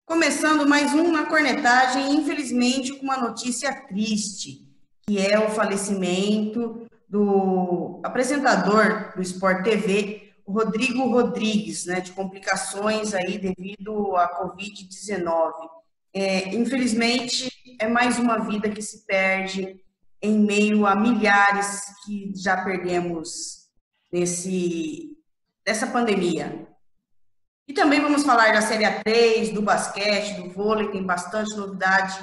Começando mais um Na Cornetagem, infelizmente com uma notícia triste, que é o falecimento do apresentador do Sport TV, o Rodrigo Rodrigues, né, de complicações aí devido à Covid-19. Infelizmente, é mais uma vida que se perde em meio a milhares que já perdemos dessa pandemia. E também vamos falar da Série A3, do basquete, do vôlei, tem bastante novidade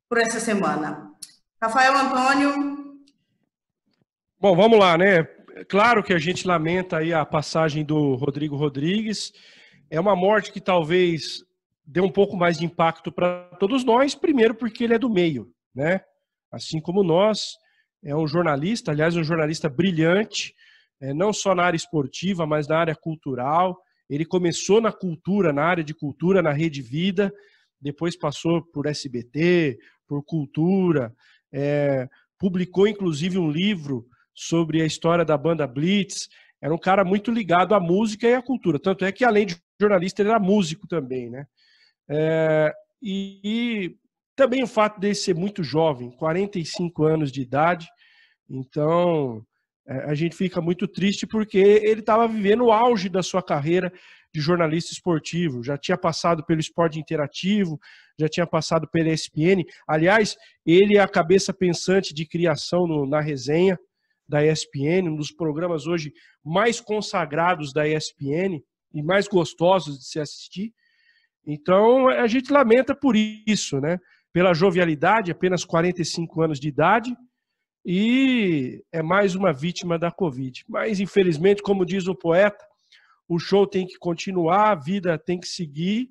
por essa semana. Rafael Antônio. Bom, vamos lá, né? Claro que a gente lamenta aí a passagem do Rodrigo Rodrigues. É uma morte que talvez dê um pouco mais de impacto para todos nós, primeiro porque ele é do meio, né? Assim como nós, é um jornalista, aliás, um jornalista brilhante, não só na área esportiva, mas na área cultural. Ele começou na cultura, na área de cultura, na Rede Vida, depois passou por SBT, por Cultura, publicou inclusive um livro sobre a história da banda Blitz. Era um cara muito ligado à música e à cultura, tanto é que além de jornalista ele era músico também, né? E também o fato dele ser muito jovem, 45 anos de idade, então a gente fica muito triste porque ele estava vivendo o auge da sua carreira de jornalista esportivo, já tinha passado pelo Esporte Interativo, já tinha passado pela ESPN. Aliás, ele é a cabeça pensante de criação na resenha da ESPN, um dos programas hoje mais consagrados da ESPN e mais gostosos de se assistir. Então, a gente lamenta por isso, né? Pela jovialidade, apenas 45 anos de idade, e é mais uma vítima da Covid. Mas, infelizmente, como diz o poeta, o show tem que continuar, a vida tem que seguir,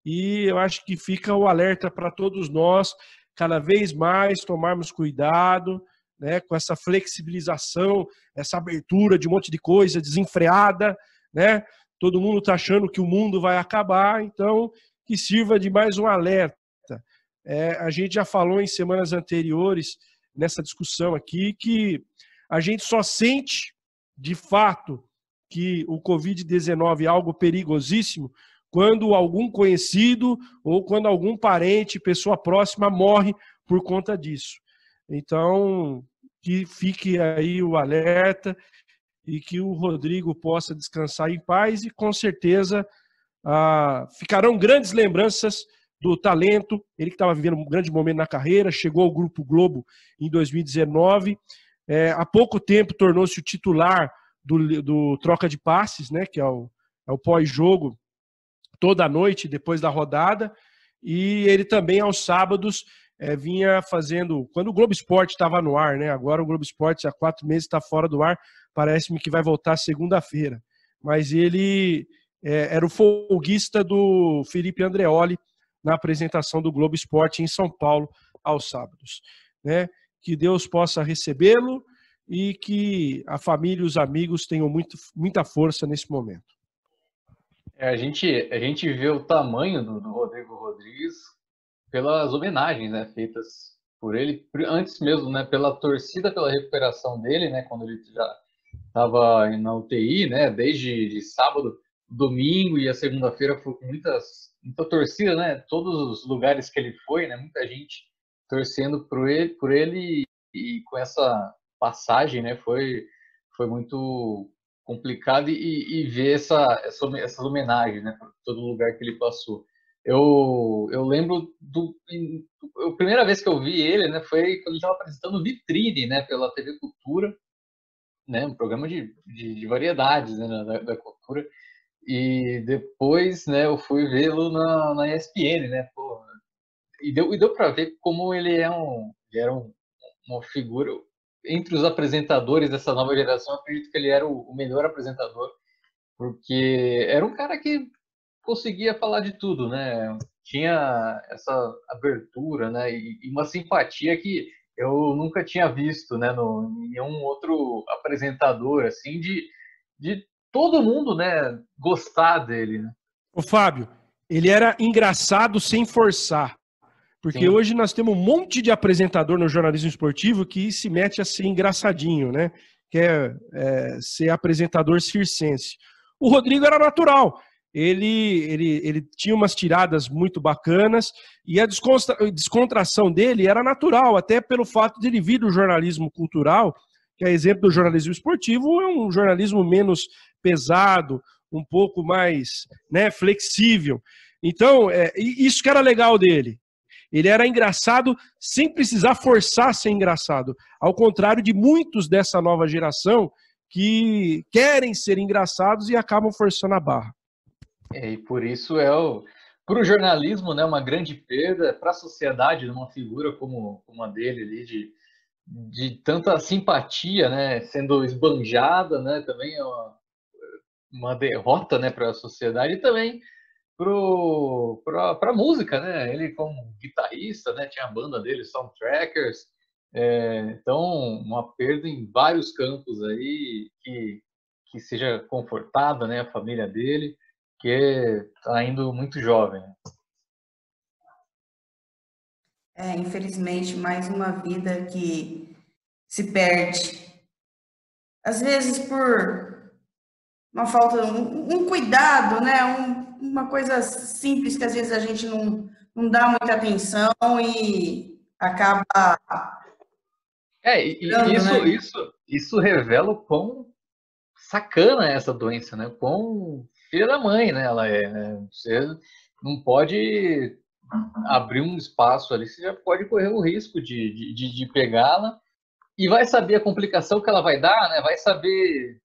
e eu acho que fica o alerta para todos nós, cada vez mais tomarmos cuidado, né, com essa flexibilização, essa abertura de um monte de coisa desenfreada, né? Todo mundo está achando que o mundo vai acabar, então que sirva de mais um alerta. A gente já falou em semanas anteriores, nessa discussão aqui, que a gente só sente, de fato, que o Covid-19 é algo perigosíssimo quando algum conhecido ou quando algum parente, pessoa próxima, morre por conta disso. Então, que fique aí o alerta e que o Rodrigo possa descansar em paz e, com certeza, ficarão grandes lembranças do talento, ele que estava vivendo um grande momento na carreira, chegou ao Grupo Globo em 2019, há pouco tempo tornou-se o titular do troca de passes, né, que é o pós-jogo, toda noite, depois da rodada, e ele também, aos sábados, vinha fazendo, quando o Globo Esporte estava no ar, né, agora o Globo Esporte há 4 meses está fora do ar, parece-me que vai voltar segunda-feira, mas ele era o folguista do Felipe Andreoli, na apresentação do Globo Esporte em São Paulo, aos sábados, né? Que Deus possa recebê-lo e que a família e os amigos tenham muita força nesse momento. A gente vê o tamanho do Rodrigo Rodrigues pelas homenagens, né, feitas por ele, antes mesmo, né, pela torcida, pela recuperação dele, né, quando ele já estava na UTI, né, desde sábado, domingo e a segunda-feira foi com muita torcida, né? Todos os lugares que ele foi, né? Muita gente torcendo por ele e com essa passagem, né? Foi muito complicado e ver essas homenagens, né? Por todo lugar que ele passou. Eu lembro a primeira vez que eu vi ele, né? Foi quando ele estava apresentando Vitrine, né? Pela TV Cultura, né? Um programa de variedades, né? Da cultura. E depois, né, eu fui vê-lo na ESPN, né, pô, e deu para ver como ele era uma figura entre os apresentadores dessa nova geração. Eu acredito que ele era o melhor apresentador, porque era um cara que conseguia falar de tudo, né, tinha essa abertura, né, e uma simpatia que eu nunca tinha visto, né, em nenhum outro apresentador, assim, de todo mundo, né, gostar dele, né? Ô, Fábio, ele era engraçado sem forçar. Porque Sim. Hoje nós temos um monte de apresentador no jornalismo esportivo que se mete a ser engraçadinho, né? Quer ser apresentador circense. O Rodrigo era natural. ele tinha umas tiradas muito bacanas e a descontração dele era natural, até pelo fato de ele vir do jornalismo cultural, que é exemplo do jornalismo esportivo, é um jornalismo menos pesado, um pouco mais, né, flexível. Então, isso que era legal dele. Ele era engraçado sem precisar forçar ser engraçado, ao contrário de muitos dessa nova geração que querem ser engraçados e acabam forçando a barra. E por isso para o jornalismo, né, uma grande perda, para a sociedade, uma figura como a dele ali, de tanta simpatia, né, sendo esbanjada, né, também é uma derrota, né, para a sociedade e também para a música, né? Ele como guitarrista, né, tinha a banda dele, Soundtrackers, então uma perda em vários campos aí que seja confortada, né, a família dele, que está indo muito jovem. Infelizmente, mais uma vida que se perde. Às vezes por uma falta, um cuidado, né? Uma coisa simples que às vezes a gente não dá muita atenção e acaba... Isso revela o quão sacana é essa doença, né? Quão filha da mãe, né? Ela é, né? Você não pode abrir um espaço ali, você já pode correr o risco de pegá-la e vai saber a complicação que ela vai dar, né? Vai saber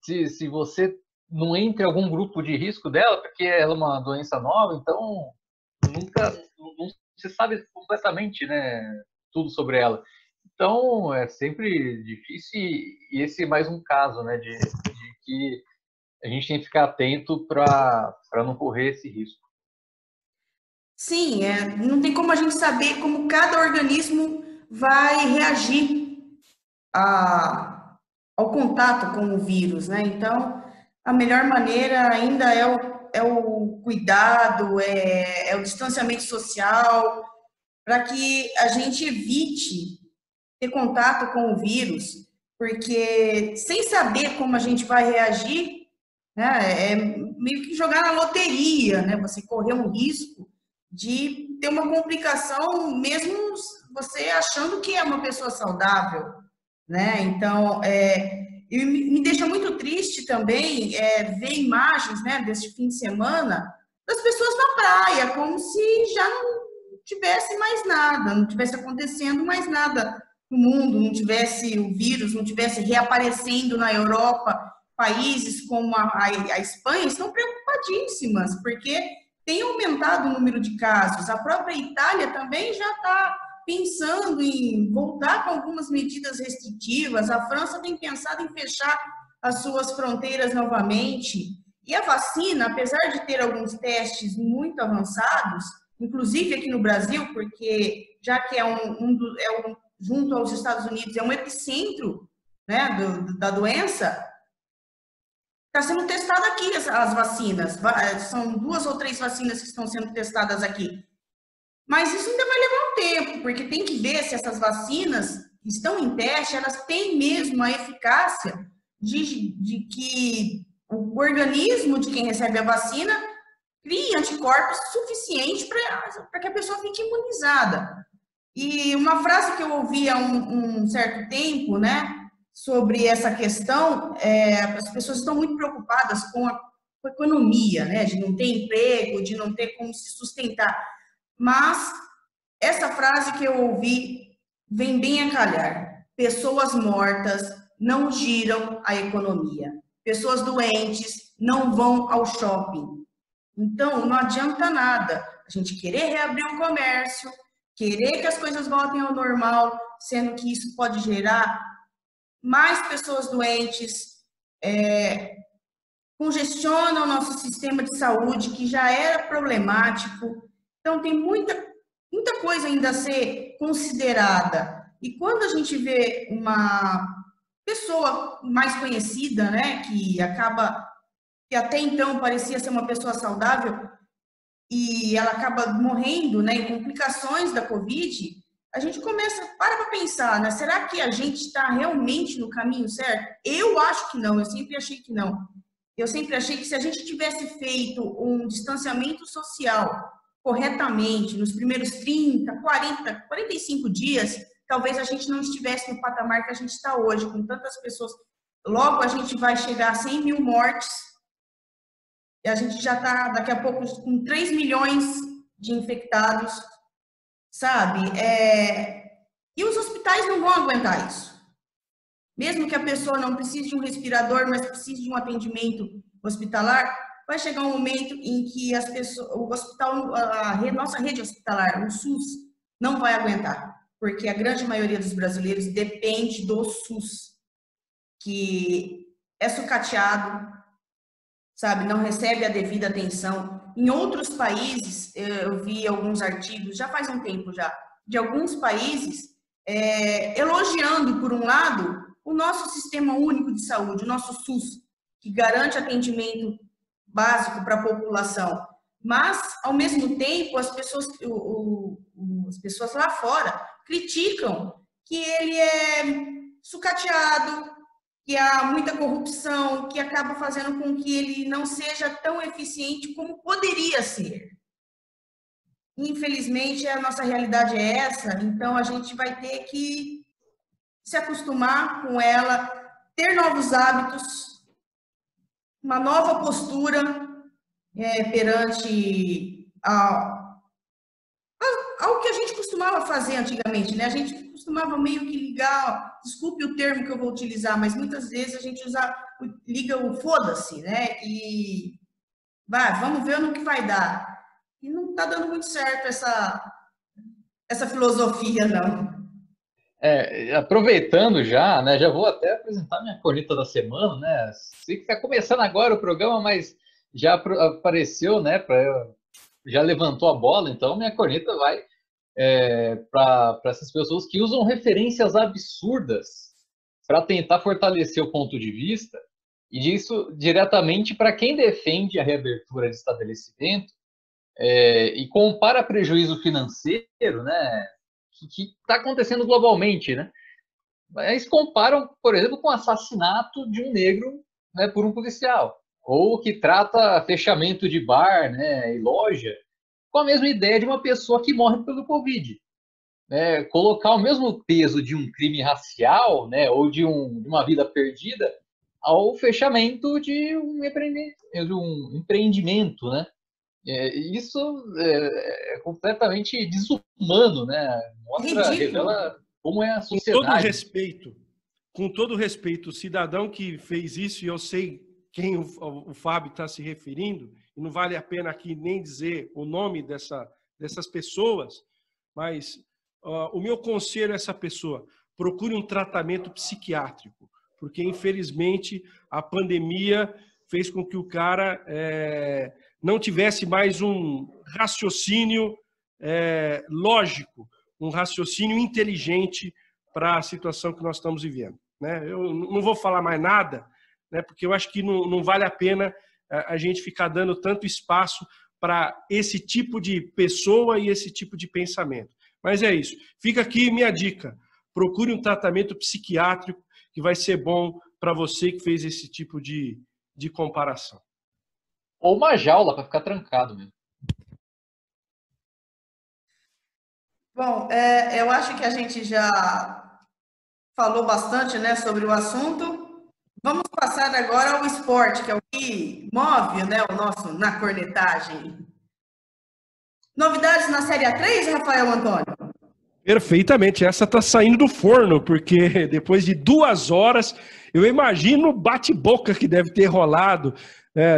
se você não entra em algum grupo de risco dela, porque ela é uma doença nova, então não se sabe completamente, né, tudo sobre ela. Então, é sempre difícil e esse é mais um caso, né, de que a gente tem que ficar atento para não correr esse risco. Sim, não tem como a gente saber como cada organismo vai reagir ao contato com o vírus, né? Então, a melhor maneira ainda é o cuidado, é o distanciamento social, para que a gente evite ter contato com o vírus, porque sem saber como a gente vai reagir, né, é meio que jogar na loteria, né? Você correr um risco de ter uma complicação, mesmo você achando que é uma pessoa saudável, né? Então, me deixa muito triste também ver imagens, né, deste fim de semana das pessoas na praia, como se já não tivesse mais nada, não tivesse acontecendo mais nada no mundo, não tivesse o vírus, não tivesse reaparecendo na Europa. Países como a Espanha estão preocupadíssimas, porque tem aumentado o número de casos. A própria Itália também já está pensando em voltar com algumas medidas restritivas. A França tem pensado em fechar as suas fronteiras novamente. E a vacina, apesar de ter alguns testes muito avançados, inclusive aqui no Brasil, porque já que junto aos Estados Unidos, é um epicentro, né, da doença, está sendo testada aqui as vacinas. São 2 ou 3 vacinas que estão sendo testadas aqui. Mas isso ainda vai levar um tempo, porque tem que ver se essas vacinas que estão em teste, elas têm mesmo a eficácia de que o organismo de quem recebe a vacina crie anticorpos suficientes para que a pessoa fique imunizada. E uma frase que eu ouvi há um certo tempo, né, sobre essa questão, as pessoas estão muito preocupadas com a economia, né, de não ter emprego, de não ter como se sustentar. Mas essa frase que eu ouvi vem bem a calhar. Pessoas mortas não giram a economia. Pessoas doentes não vão ao shopping. Então, não adianta nada a gente querer reabrir o comércio, querer que as coisas voltem ao normal, sendo que isso pode gerar mais pessoas doentes, congestiona o nosso sistema de saúde, que já era problemático. Então, tem muita coisa ainda a ser considerada. E quando a gente vê uma pessoa mais conhecida, né, que até então parecia ser uma pessoa saudável, e ela acaba morrendo, né, em complicações da Covid, a gente começa, para pensar, né, será que a gente está realmente no caminho certo? Eu acho que não, eu sempre achei que não. Eu sempre achei que se a gente tivesse feito um distanciamento social corretamente nos primeiros 30, 40, 45 dias, talvez a gente não estivesse no patamar que a gente está hoje, com tantas pessoas. Logo a gente vai chegar a 100 mil mortes, e a gente já está daqui a pouco com 3 milhões de infectados, sabe? E os hospitais não vão aguentar isso. Mesmo que a pessoa não precise de um respirador, mas precise de um atendimento hospitalar, vai chegar um momento em que as pessoas, o hospital, nossa rede hospitalar, o SUS, não vai aguentar, porque a grande maioria dos brasileiros depende do SUS, que é sucateado, sabe, não recebe a devida atenção. Em outros países, eu vi alguns artigos, já faz um tempo já, de alguns países, elogiando, por um lado, o nosso sistema único de saúde, o nosso SUS, que garante atendimento básico para a população. Mas, ao mesmo tempo, as pessoas lá fora criticam que ele é sucateado, que há muita corrupção, que acaba fazendo com que ele não seja tão eficiente como poderia ser. Infelizmente, a nossa realidade é essa, então a gente vai ter que se acostumar com ela, ter novos hábitos, uma nova postura perante ao que a gente costumava fazer antigamente, né? A gente costumava meio que ligar, desculpe o termo que eu vou utilizar, mas muitas vezes a gente liga o foda-se, né? E vamos ver no que vai dar. E não está dando muito certo essa filosofia, não. Aproveitando já, né? Já vou até apresentar minha corneta da semana, né? Sei que está começando agora o programa, mas já apareceu, né? Já levantou a bola, então minha corneta vai para essas pessoas que usam referências absurdas para tentar fortalecer o ponto de vista, e isso diretamente para quem defende a reabertura de estabelecimento e compara prejuízo financeiro, né? Que está acontecendo globalmente, né? Eles comparam, por exemplo, com o assassinato de um negro, né, por um policial, ou que trata fechamento de bar, né, e loja com a mesma ideia de uma pessoa que morre pelo Covid. Colocar o mesmo peso de um crime racial, né, ou de uma vida perdida ao fechamento de um empreendimento, né? Isso é completamente desumano, né? Revela como é a sociedade. Com todo respeito, o cidadão que fez isso, e eu sei quem o Fábio está se referindo, e não vale a pena aqui nem dizer o nome dessas pessoas, mas o meu conselho a essa pessoa: procure um tratamento psiquiátrico, porque infelizmente a pandemia fez com que o cara não tivesse mais um raciocínio lógico, um raciocínio inteligente para a situação que nós estamos vivendo, né? Eu não vou falar mais nada, né, porque eu acho que não vale a pena a gente ficar dando tanto espaço para esse tipo de pessoa e esse tipo de pensamento. Mas é isso. Fica aqui minha dica. Procure um tratamento psiquiátrico que vai ser bom para você que fez esse tipo de comparação. Ou uma jaula para ficar trancado mesmo. Bom, eu acho que a gente já falou bastante, né, sobre o assunto. Vamos passar agora ao esporte, que é o que move, né, o nosso na cornetagem. Novidades na Série A3, Rafael Antônio? Perfeitamente. Essa está saindo do forno, porque depois de 2 horas, eu imagino o bate-boca que deve ter rolado.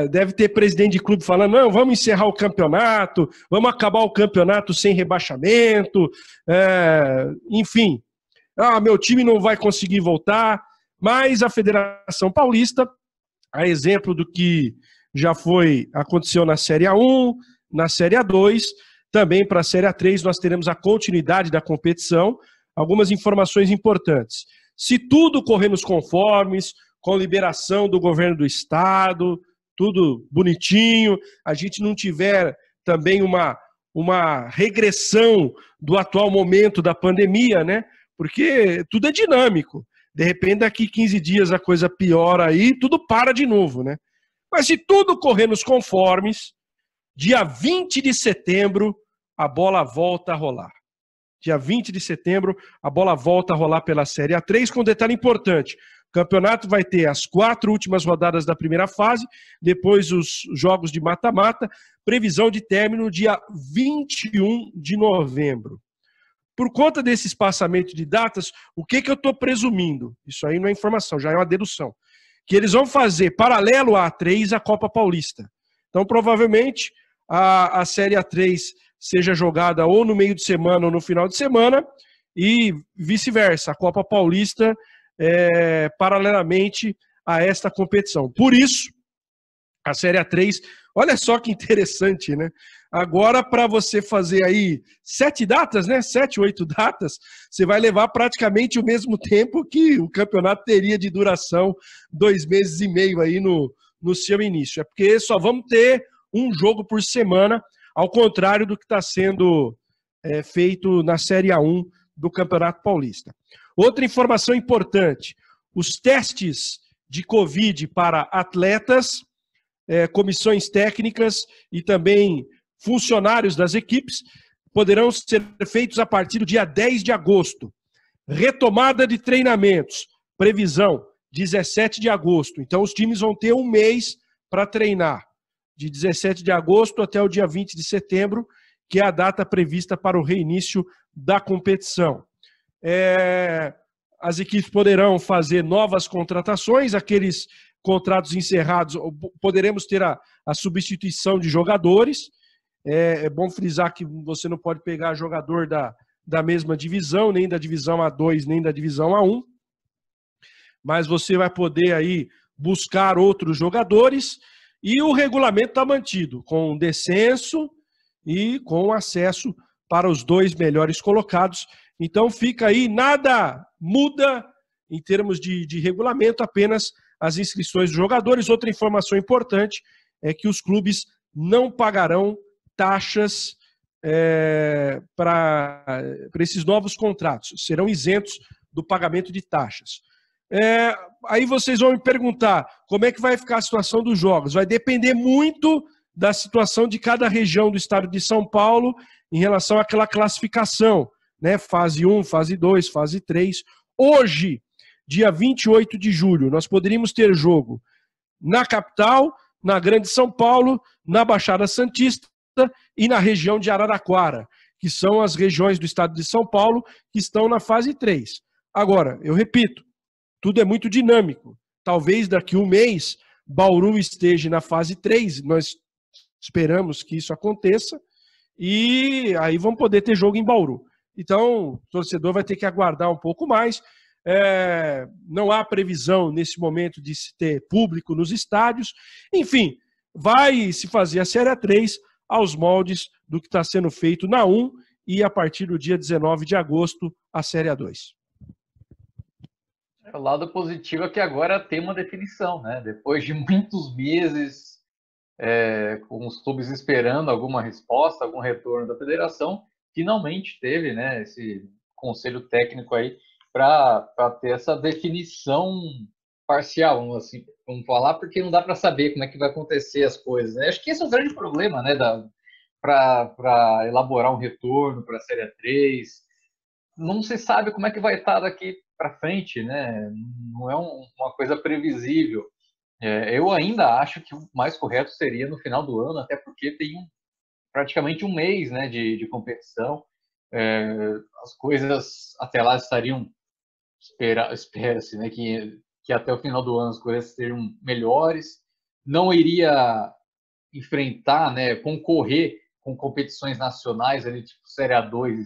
Deve ter presidente de clube falando: não, vamos encerrar o campeonato, vamos acabar o campeonato sem rebaixamento, enfim, meu time não vai conseguir voltar. Mas a Federação Paulista, a exemplo do que já aconteceu na Série A1, na Série A2, também para a Série A3 nós teremos a continuidade da competição. Algumas informações importantes: se tudo correr nos conformes, com liberação do governo do estado, tudo bonitinho, a gente não tiver também uma regressão do atual momento da pandemia, né? Porque tudo é dinâmico. De repente, daqui 15 dias a coisa piora aí, tudo para de novo, né? Mas se tudo correr nos conformes, dia 20 de setembro, a bola volta a rolar. Dia 20 de setembro, a bola volta a rolar pela Série A3, com um detalhe importante. O campeonato vai ter as 4 últimas rodadas da primeira fase, depois os jogos de mata-mata, previsão de término dia 21 de novembro. Por conta desse espaçamento de datas, o que eu estou presumindo? Isso aí não é informação, já é uma dedução. Que eles vão fazer, paralelo à A3, a Copa Paulista. Então, provavelmente, a Série A3 seja jogada ou no meio de semana ou no final de semana, e vice-versa, a Copa Paulista paralelamente a esta competição. Por isso, a Série A3, olha só que interessante, né? Agora, para você fazer aí 7 datas, né? 7, 8 datas, você vai levar praticamente o mesmo tempo que o campeonato teria de duração, 2 meses e meio aí no seu início. É porque só vamos ter um jogo por semana, ao contrário do que está sendo feito na Série A1 do Campeonato Paulista. Outra informação importante, os testes de Covid para atletas, comissões técnicas e também funcionários das equipes poderão ser feitos a partir do dia 10 de agosto. Retomada de treinamentos, previsão 17 de agosto. Então os times vão ter um mês para treinar, de 17 de agosto até o dia 20 de setembro, que é a data prevista para o reinício da competição. As equipes poderão fazer novas contratações, aqueles contratos encerrados, poderemos ter a substituição de jogadores. É bom frisar que você não pode pegar jogador da mesma divisão, nem da divisão A2, nem da divisão A1, mas você vai poder aí buscar outros jogadores, e o regulamento está mantido, com descenso e com acesso para os 2 melhores colocados. Então fica aí, nada muda em termos de regulamento, apenas as inscrições dos jogadores. Outra informação importante é que os clubes não pagarão taxas para esses novos contratos, serão isentos do pagamento de taxas. Aí vocês vão me perguntar como é que vai ficar a situação dos jogos. Vai depender muito da situação de cada região do estado de São Paulo em relação àquela classificação, né? Fase 1, fase 2, fase 3. Hoje, dia 28 de julho, nós poderíamos ter jogo na capital, na Grande São Paulo, na Baixada Santista e na região de Araraquara, que são as regiões do estado de São Paulo que estão na fase 3. Agora, eu repito, tudo é muito dinâmico. Talvez daqui a um mês Bauru esteja na fase 3, nós esperamos que isso aconteça, e aí vamos poder ter jogo em Bauru. Então, o torcedor vai ter que aguardar um pouco mais. Não há previsão nesse momento de se ter público nos estádios. Enfim, vai se fazer a Série A3 aos moldes do que está sendo feito na 1 e a partir do dia 19 de agosto a Série A2. O lado positivo é que agora tem uma definição, né? Depois de muitos meses com os clubes esperando alguma resposta, algum retorno da federação, finalmente teve, né, esse conselho técnico aí para ter essa definição parcial, vamos falar, porque não dá para saber como é que vai acontecer as coisas, né? Acho que esse é o grande problema, né, para elaborar um retorno para a Série A3. Não se sabe como é que vai estar daqui para frente, né? Não é uma coisa previsível. Eu ainda acho que o mais correto seria no final do ano, até porque tem praticamente um mês, né, de competição. As coisas até lá estariam, espera-se, né, que até o final do ano as coisas seriam melhores. Não iria enfrentar, né, concorrer com competições nacionais, ali, tipo Série A2,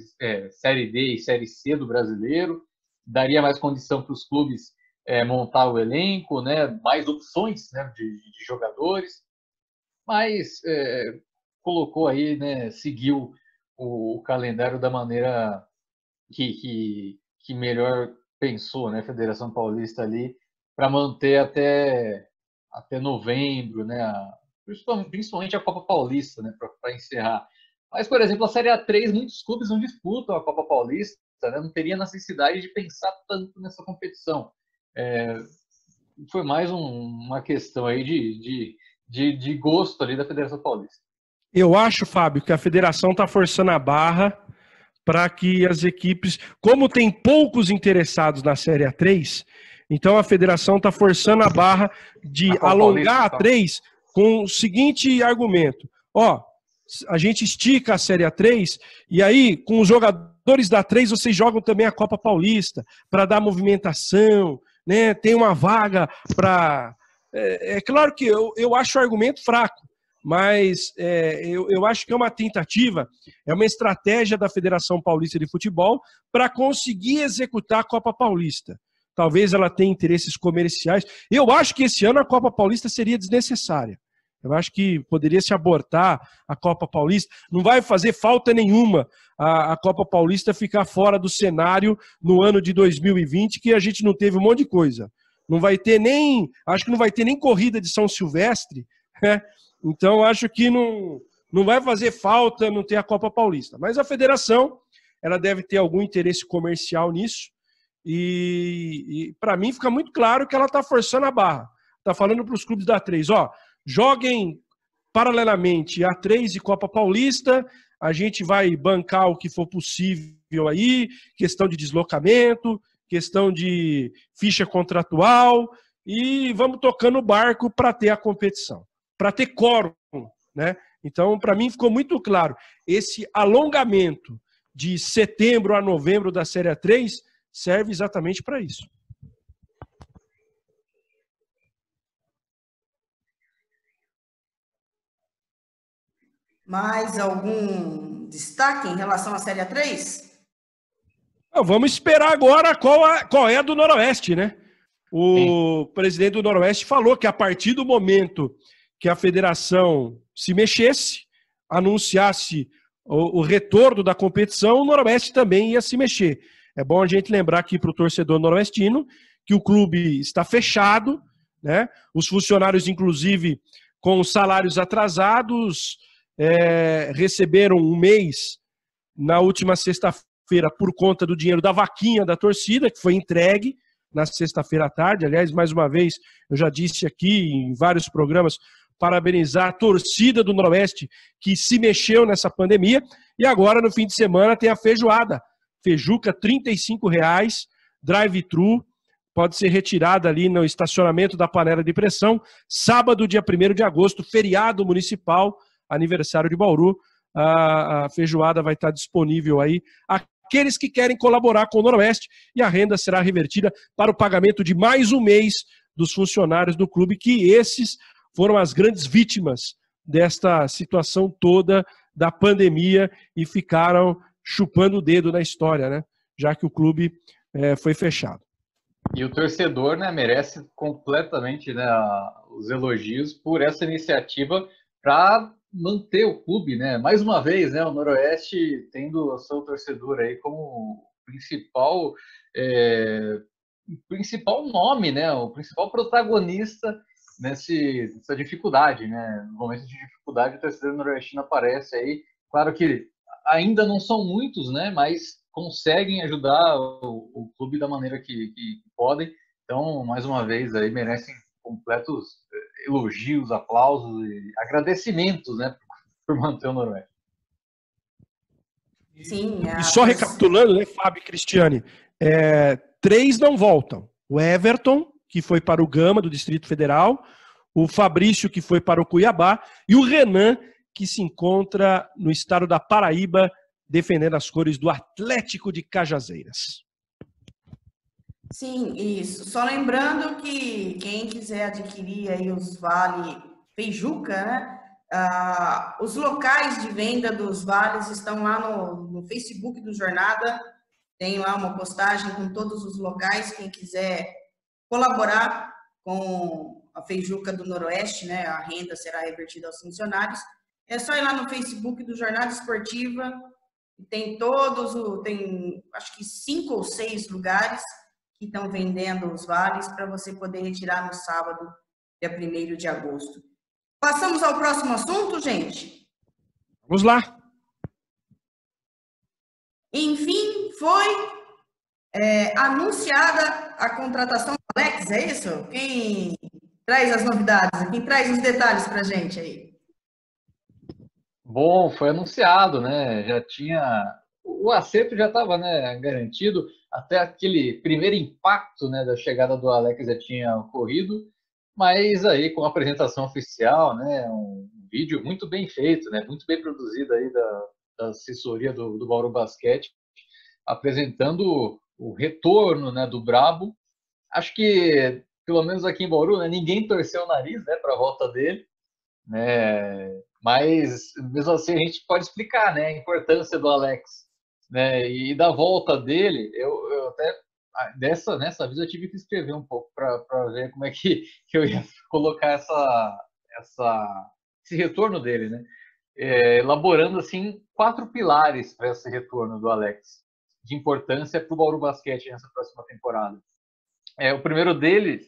Série D e Série C do brasileiro. Daria mais condição para os clubes montar o elenco, né, mais opções, né, de jogadores. Mas colocou aí, né, seguiu o calendário da maneira que melhor pensou, né, a Federação Paulista ali, para manter até novembro, né, principalmente a Copa Paulista, né, para encerrar. Mas, por exemplo, a Série A3, muitos clubes não disputam a Copa Paulista, né, não teria necessidade de pensar tanto nessa competição. Foi mais uma questão aí de de gosto ali da Federação Paulista. Eu acho, Fábio, que a federação está forçando a barra para que as equipes, como tem poucos interessados na Série A3, então a federação está forçando a barra de alongar a 3 com o seguinte argumento: ó, a gente estica a Série A3 e aí com os jogadores da 3 vocês jogam também a Copa Paulista para dar movimentação, né? Tem uma vaga para... É claro que eu acho o argumento fraco, mas eu acho que é uma tentativa, é uma estratégia da Federação Paulista de Futebol para conseguir executar a Copa Paulista. Talvez ela tenha interesses comerciais. Eu acho que esse ano a Copa Paulista seria desnecessária. Eu acho que poderia se abortar a Copa Paulista. Não vai fazer falta nenhuma a Copa Paulista ficar fora do cenário no ano de 2020, que a gente não teve um monte de coisa. Não vai ter nem... Acho que não vai ter nem corrida de São Silvestre, né? Então, acho que não vai fazer falta não ter a Copa Paulista. Mas a federação, ela deve ter algum interesse comercial nisso. E para mim, fica muito claro que ela está forçando a barra. Está falando para os clubes da A3, ó, joguem paralelamente A3 e Copa Paulista, a gente vai bancar o que for possível aí, questão de deslocamento, questão de ficha contratual, e vamos tocando o barco para ter a competição, para ter quórum, né? Então, para mim ficou muito claro, esse alongamento de setembro a novembro da Série A3 serve exatamente para isso. Mais algum destaque em relação à Série A3? Vamos esperar agora qual é a do Noroeste, né? O presidente do Noroeste falou que a partir do momento que a federação se mexesse, anunciasse o retorno da competição, o Noroeste também ia se mexer. É bom a gente lembrar aqui para o torcedor noroestino que o clube está fechado, né? Os funcionários, inclusive, com salários atrasados, receberam um mês na última sexta-feira por conta do dinheiro da vaquinha da torcida, que foi entregue na sexta-feira à tarde. Aliás, mais uma vez, eu já disse aqui em vários programas, parabenizar a torcida do Noroeste que se mexeu nessa pandemia. E agora, no fim de semana, tem a feijoada. Feijuca, R$35, drive-thru, pode ser retirada ali no estacionamento da panela de pressão. Sábado, dia 1º de agosto, feriado municipal, aniversário de Bauru. A feijoada vai estar disponível aí. Aqueles que querem colaborar com o Noroeste, e a renda será revertida para o pagamento de mais um mês dos funcionários do clube, que esses foram as grandes vítimas desta situação toda da pandemia e ficaram chupando o dedo na história, né? Já que o clube foi fechado. E o torcedor, né, merece completamente, né, os elogios por essa iniciativa para manter o clube, né? Mais uma vez, né, o Noroeste tendo o seu torcedor aí como principal nome, né, o principal protagonista nessa dificuldade, né? No momento de dificuldade, o torcedor noroestino aparece aí. Claro que ainda não são muitos, né? Mas conseguem ajudar o clube da maneira que podem. Então, mais uma vez, aí merecem completos elogios, aplausos e agradecimentos, né? Por manter o Noroeste. Sim. E só recapitulando, né, Fábio e Cristiane, 3 não voltam. O Everton, que foi para o Gama, do Distrito Federal, o Fabrício, que foi para o Cuiabá, e o Renan, que se encontra no estado da Paraíba, defendendo as cores do Atlético de Cajazeiras. Sim, isso. Só lembrando que quem quiser adquirir aí os Vale Feijuca, né? Os locais de venda dos vales estão lá no Facebook do Jornada. Tem lá uma postagem com todos os locais. Quem quiser colaborar com a Feijuca do Noroeste, né? A renda será revertida aos funcionários. É só ir lá no Facebook do Jornada Esportiva. Tem acho que 5 ou 6 lugares que estão vendendo os vales para você poder retirar no sábado, dia 1º de agosto. Passamos ao próximo assunto, gente? Vamos lá. Enfim, foi anunciada a contratação do Alex, é isso? Quem traz as novidades aqui, traz os detalhes para a gente aí. Bom, foi anunciado, né? Já tinha o acerto já estava, né, garantido. Até aquele primeiro impacto, né, da chegada do Alex já tinha ocorrido, mas aí com a apresentação oficial, né, um vídeo muito bem feito, né, muito bem produzido aí da assessoria do Bauru Basquete, apresentando o retorno, né, do Brabo. Acho que pelo menos aqui em Bauru, né, ninguém torceu o nariz, né, para a volta dele, né? Mas mesmo assim a gente pode explicar, né, a importância do Alex, né, e da volta dele. Eu até nessa vez eu tive que escrever um pouco para ver como é que eu ia colocar esse retorno dele, né, elaborando assim 4 pilares para esse retorno do Alex de importância para o Bauru Basquete nessa próxima temporada. O primeiro deles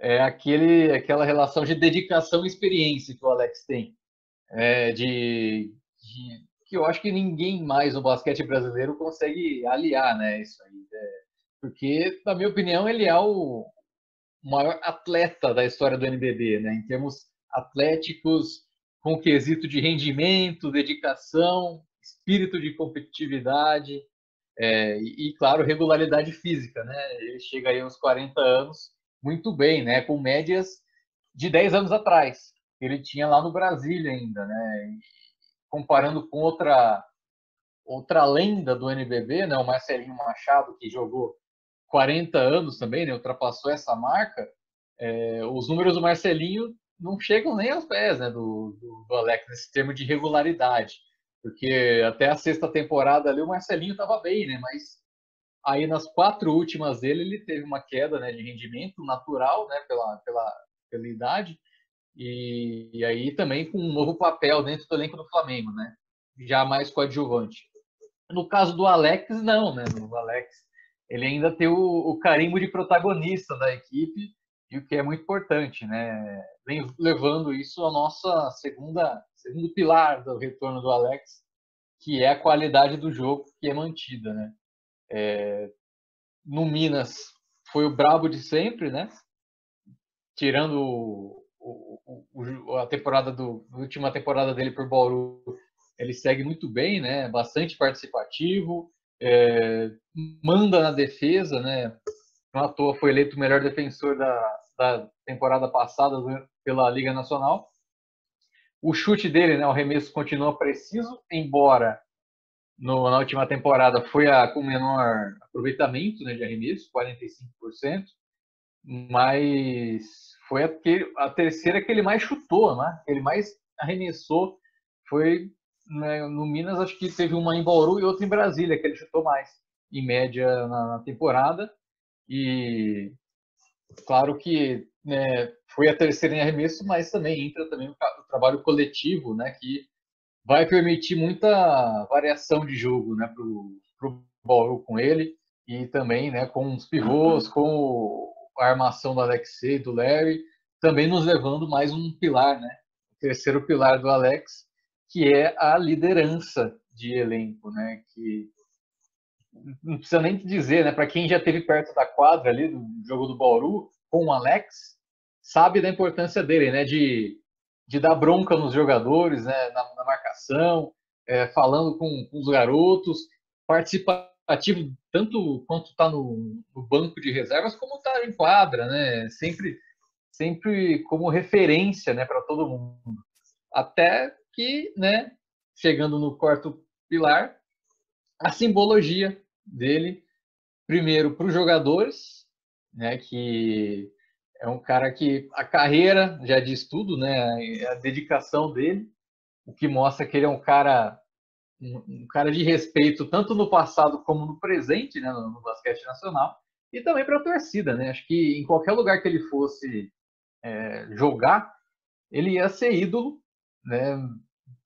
é aquela relação de dedicação e experiência que o Alex tem. Que eu acho que ninguém mais no basquete brasileiro consegue aliar, né, isso aí. Porque, na minha opinião, ele é o maior atleta da história do NBB, né, em termos atléticos, com quesito de rendimento, dedicação, espírito de competitividade, claro, regularidade física, né? Ele chega aí aos 40 anos muito bem, né? Com médias de 10 anos atrás. Ele tinha lá no Brasília ainda, né? E comparando com outra lenda do NBB, né? O Marcelinho Machado, que jogou 40 anos também, né? Ultrapassou essa marca. Os números do Marcelinho não chegam nem aos pés, né? Do Alex, nesse termo de regularidade. Porque até a 6ª temporada ali o Marcelinho estava bem, né? Mas aí nas 4 últimas dele ele teve uma queda, né, de rendimento natural, né, pela idade, e aí também com um novo papel dentro do elenco do Flamengo, né? Já mais coadjuvante. No caso do Alex, não, né? No Alex, ele ainda tem o carimbo de protagonista da equipe, e o que é muito importante, né? Levando isso à nossa segundo pilar do retorno do Alex, que é a qualidade do jogo que é mantida, né? No Minas foi o brabo de sempre, né? Tirando a última temporada dele por Bauru, ele segue muito bem, né? Bastante participativo, manda na defesa, né? Não à toa foi eleito o melhor defensor da temporada passada pela Liga Nacional. O chute dele, né? O arremesso continua preciso, embora na última temporada foi com menor aproveitamento, né, de arremesso, 45%, mas foi a terceira que ele mais chutou, né? Que ele mais arremessou foi, né, no Minas, acho que teve uma em Bauru e outra em Brasília, que ele chutou mais, em média, na temporada. E claro que, né, foi a terceira em arremesso, mas também entra também o trabalho coletivo, né, que vai permitir muita variação de jogo, né, pro Bauru com ele, e também, né, com os pivôs, com a armação do Alexei, do Larry, também nos levando mais um pilar, né, o terceiro pilar do Alex, que é a liderança de elenco, né, que não precisa nem dizer, né, para quem já esteve perto da quadra ali do jogo do Bauru com o Alex, sabe da importância dele, né, de dar bronca nos jogadores, né, na marcação, falando com os garotos, participativo tanto quanto está no banco de reservas, como está em quadra, né, sempre como referência, né, para todo mundo. Até que, né, chegando no quarto pilar, a simbologia dele, primeiro para os jogadores, né, que é um cara que a carreira já diz tudo, né? A dedicação dele, o que mostra que ele é um cara de respeito tanto no passado como no presente, né, no basquete nacional, e também para a torcida, né? Acho que em qualquer lugar que ele fosse jogar, ele ia ser ídolo, né?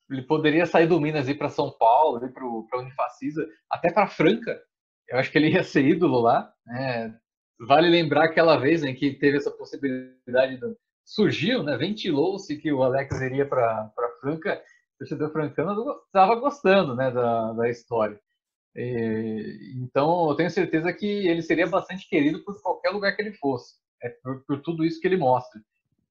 Ele poderia sair do Minas e ir para São Paulo, ir para a Unifacisa, até para Franca. Eu acho que ele ia ser ídolo lá, né? Vale lembrar aquela vez em que teve essa possibilidade, surgiu, né? Ventilou-se que o Alex iria para Franca. O torcedor francano estava gostando, né, da história. Então, eu tenho certeza que ele seria bastante querido por qualquer lugar que ele fosse, por tudo isso que ele mostra.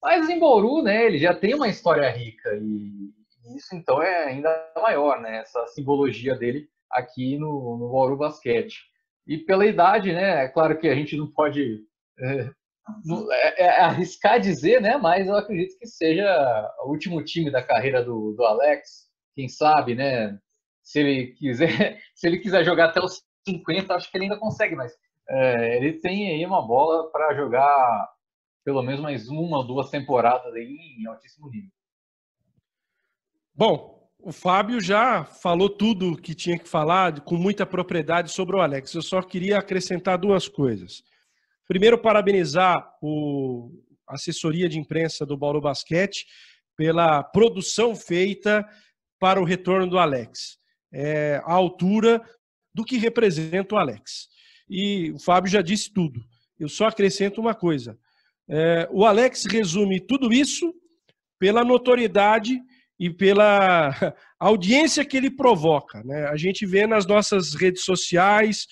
Mas em Bauru, né, ele já tem uma história rica e isso então é ainda maior, né, essa simbologia dele aqui no Bauru Basquete. E pela idade, né, é claro que a gente não pode arriscar dizer, né, mas eu acredito que seja o último time da carreira do Alex, quem sabe, né, se ele quiser, se ele quiser jogar até os 50, acho que ele ainda consegue, mas ele tem aí uma bola para jogar pelo menos mais uma ou duas temporadas aí em altíssimo nível. Bom, o Fábio já falou tudo que tinha que falar com muita propriedade sobre o Alex. Eu só queria acrescentar duas coisas. Primeiro, parabenizar a assessoria de imprensa do Bauru Basquete pela produção feita para o retorno do Alex. À altura do que representa o Alex. E o Fábio já disse tudo. Eu só acrescento uma coisa. O Alex resume tudo isso pela notoriedade e pela audiência que ele provoca, né? A gente vê nas nossas redes sociais,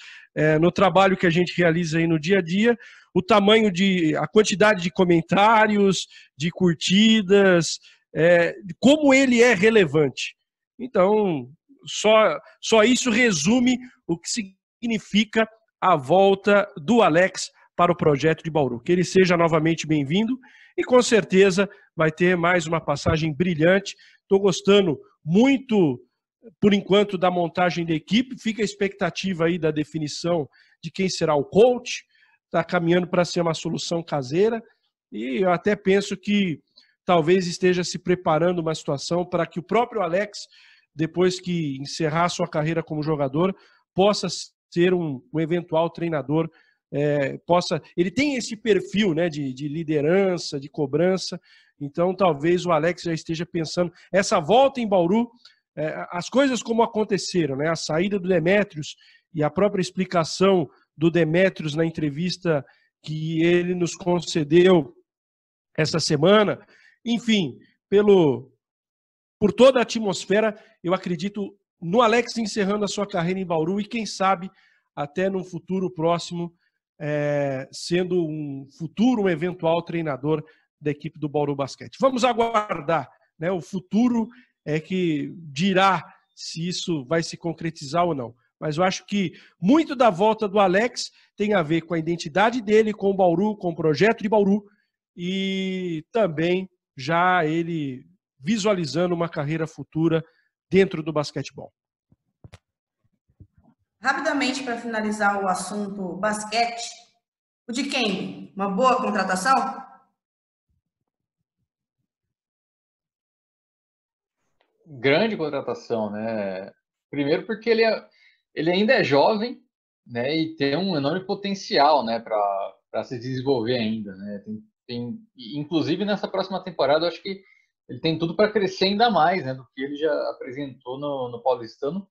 no trabalho que a gente realiza aí no dia a dia, a quantidade de comentários, de curtidas, como ele é relevante. Então, só isso resume o que significa a volta do Alex para o projeto de Bauru. Que ele seja novamente bem-vindo e com certeza vai ter mais uma passagem brilhante. Estou gostando muito, por enquanto, da montagem da equipe. Fica a expectativa aí da definição de quem será o coach. Está caminhando para ser uma solução caseira. E eu até penso que talvez esteja se preparando uma situação para que o próprio Alex, depois que encerrar sua carreira como jogador, possa ser um eventual treinador. Ele tem esse perfil, né, de liderança, de cobrança, então talvez o Alex já esteja pensando, essa volta em Bauru, as coisas como aconteceram, né, a saída do Demetrios e a própria explicação do Demetrios na entrevista que ele nos concedeu essa semana, enfim, por toda a atmosfera, eu acredito no Alex encerrando a sua carreira em Bauru e quem sabe até num futuro próximo sendo um eventual treinador da equipe do Bauru Basquete. Vamos aguardar, né? O futuro é que dirá se isso vai se concretizar ou não. Mas eu acho que muito da volta do Alex tem a ver com a identidade dele, com o Bauru, com o projeto de Bauru e também já ele visualizando uma carreira futura dentro do basquetebol. Rapidamente, para finalizar o assunto basquete, o Dikembe, uma boa contratação? Grande contratação, né? Primeiro porque ele ainda é jovem, né? E tem um enorme potencial, né? Para se desenvolver ainda, né? Inclusive nessa próxima temporada, eu acho que ele tem tudo para crescer ainda mais, né? Do que ele já apresentou no Paulistano.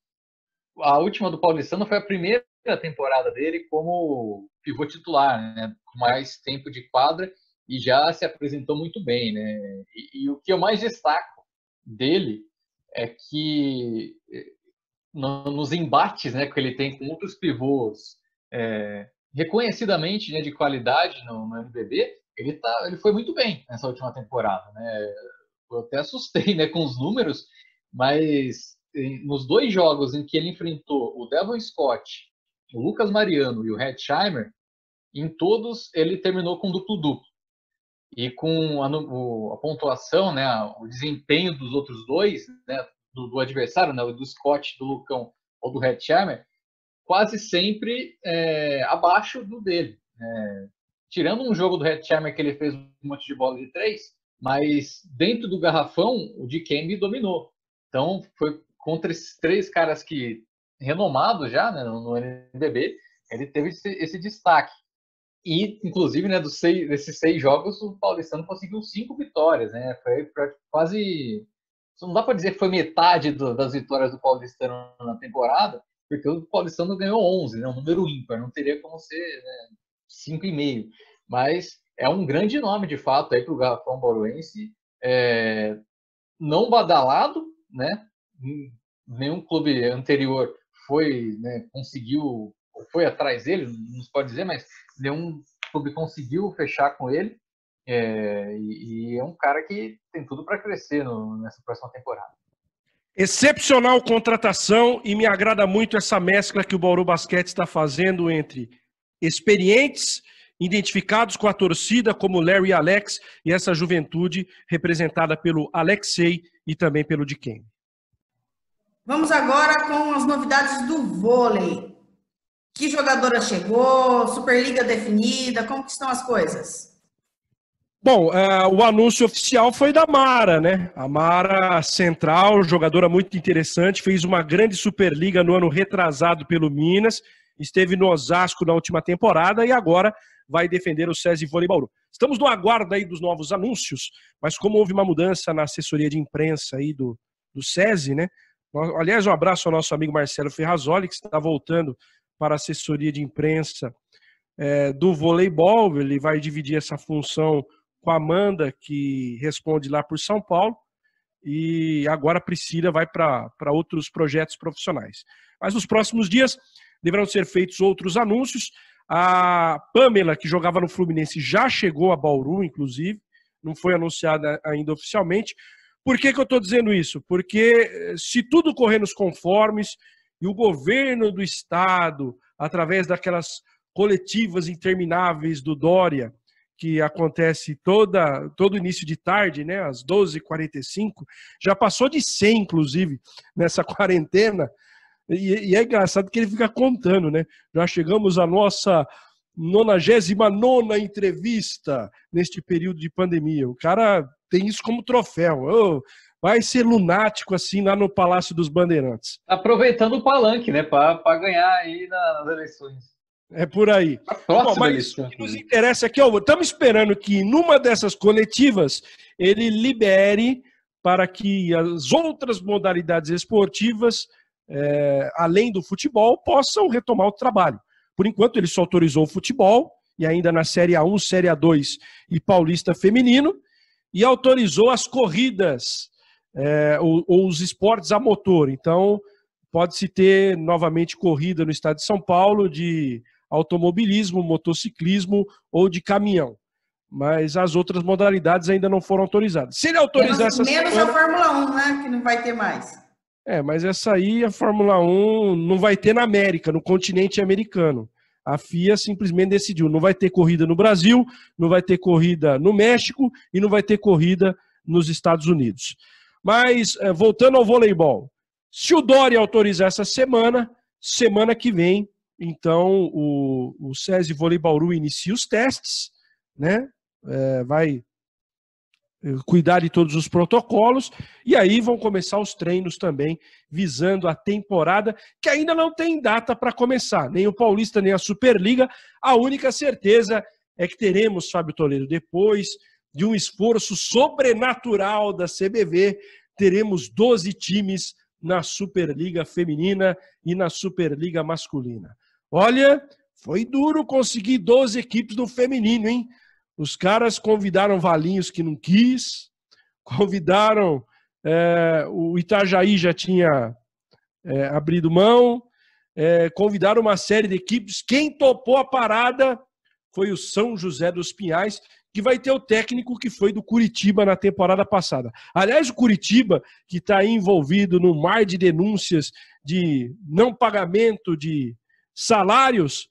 A última do Paulistano foi a primeira temporada dele como pivô titular, né? Com mais tempo de quadra e já se apresentou muito bem, né? E o que eu mais destaco dele é que nos embates, né, que ele tem com outros pivôs reconhecidamente, né, de qualidade no NBB, ele foi muito bem nessa última temporada, né? Eu até assustei, né, com os números, mas nos dois jogos em que ele enfrentou o Devon Scott, o Lucas Mariano e o Hetzheimer, em todos ele terminou com duplo-duplo. E com a pontuação, né, o desempenho dos outros dois, né, do adversário, né, do Scott, do Lucão ou do Hetzheimer, quase sempre abaixo do dele. Tirando um jogo do Hetzheimer que ele fez um monte de bola de três, mas dentro do garrafão, o Dikembe dominou. Então, foi contra esses três caras que renomados já, né, no NBB, ele teve esse destaque. E, inclusive, né, desses 6 jogos, o Paulistano conseguiu 5 vitórias, né? Foi quase... Não dá para dizer que foi metade das vitórias do Paulistano na temporada, porque o Paulistano ganhou 11, né? Um número ímpar, não teria como ser, né, 5,5. Mas é um grande nome, de fato, aí para o Garrafão Bauruense. Não badalado, né? Nenhum clube anterior foi atrás dele, não se pode dizer, mas nenhum clube conseguiu fechar com ele. e é um cara que tem tudo para crescer nessa próxima temporada. Excepcional contratação e me agrada muito essa mescla que o Bauru Basquete está fazendo entre experientes, identificados com a torcida, como Larry e Alex, e essa juventude representada pelo Alexei e também pelo Diken. Vamos agora com as novidades do vôlei. Que jogadora chegou? Superliga definida? Como que estão as coisas? Bom, o anúncio oficial foi da Mara, né? A Mara Central, jogadora muito interessante, fez uma grande Superliga no ano retrasado pelo Minas, esteve no Osasco na última temporada e agora vai defender o SESI Vôlei Bauru. Estamos no aguardo aí dos novos anúncios, mas como houve uma mudança na assessoria de imprensa aí do SESI, né? Aliás, um abraço ao nosso amigo Marcelo Ferrazoli, que está voltando para a assessoria de imprensa do voleibol. Ele vai dividir essa função com a Amanda, que responde lá por São Paulo, e agora a Priscila vai para outros projetos profissionais. Mas nos próximos dias deverão ser feitos outros anúncios. A Pamela, que jogava no Fluminense, já chegou a Bauru, inclusive, não foi anunciada ainda oficialmente. Por que eu estou dizendo isso? Porque se tudo correr nos conformes e o governo do estado, através daquelas coletivas intermináveis do Dória, que acontece todo início de tarde, né, às 12h45, já passou de 100, inclusive, nessa quarentena, e é engraçado que ele fica contando, né? Já chegamos à nossa 99ª entrevista neste período de pandemia. O cara tem isso como troféu. Vai ser lunático assim lá no Palácio dos Bandeirantes. Aproveitando o palanque, né, para ganhar aí nas eleições. É por aí. Bom, mas o que nos interessa aqui, estamos esperando que numa dessas coletivas ele libere para que as outras modalidades esportivas, além do futebol, possam retomar o trabalho. Por enquanto ele só autorizou o futebol, e ainda na Série A1, Série A2 e Paulista Feminino, e autorizou as corridas ou os esportes a motor. Então, pode-se ter novamente corrida no estado de São Paulo de automobilismo, motociclismo ou de caminhão. Mas as outras modalidades ainda não foram autorizadas. Se ele autorizar essa semana... Menos a Fórmula 1, né? Que não vai ter mais. Mas essa aí, a Fórmula 1 não vai ter na América, no continente americano. A FIA simplesmente decidiu, não vai ter corrida no Brasil, não vai ter corrida no México e não vai ter corrida nos Estados Unidos. Mas, voltando ao voleibol, se o Dória autorizar essa semana que vem, então o SESI Vôlei Bauru inicia os testes, né? Vai cuidar de todos os protocolos, e aí vão começar os treinos também, visando a temporada, que ainda não tem data para começar, nem o Paulista, nem a Superliga. A única certeza é que teremos, Fábio Toledo, depois de um esforço sobrenatural da CBV, teremos 12 times na Superliga Feminina e na Superliga Masculina. Olha, foi duro conseguir 12 equipes no feminino, hein? Os caras convidaram Valinhos que não quis, convidaram, o Itajaí já tinha abrido mão, convidaram uma série de equipes. Quem topou a parada foi o São José dos Pinhais, que vai ter o técnico que foi do Curitiba na temporada passada. Aliás, o Curitiba, que está aí envolvido no mar de denúncias de não pagamento de salários,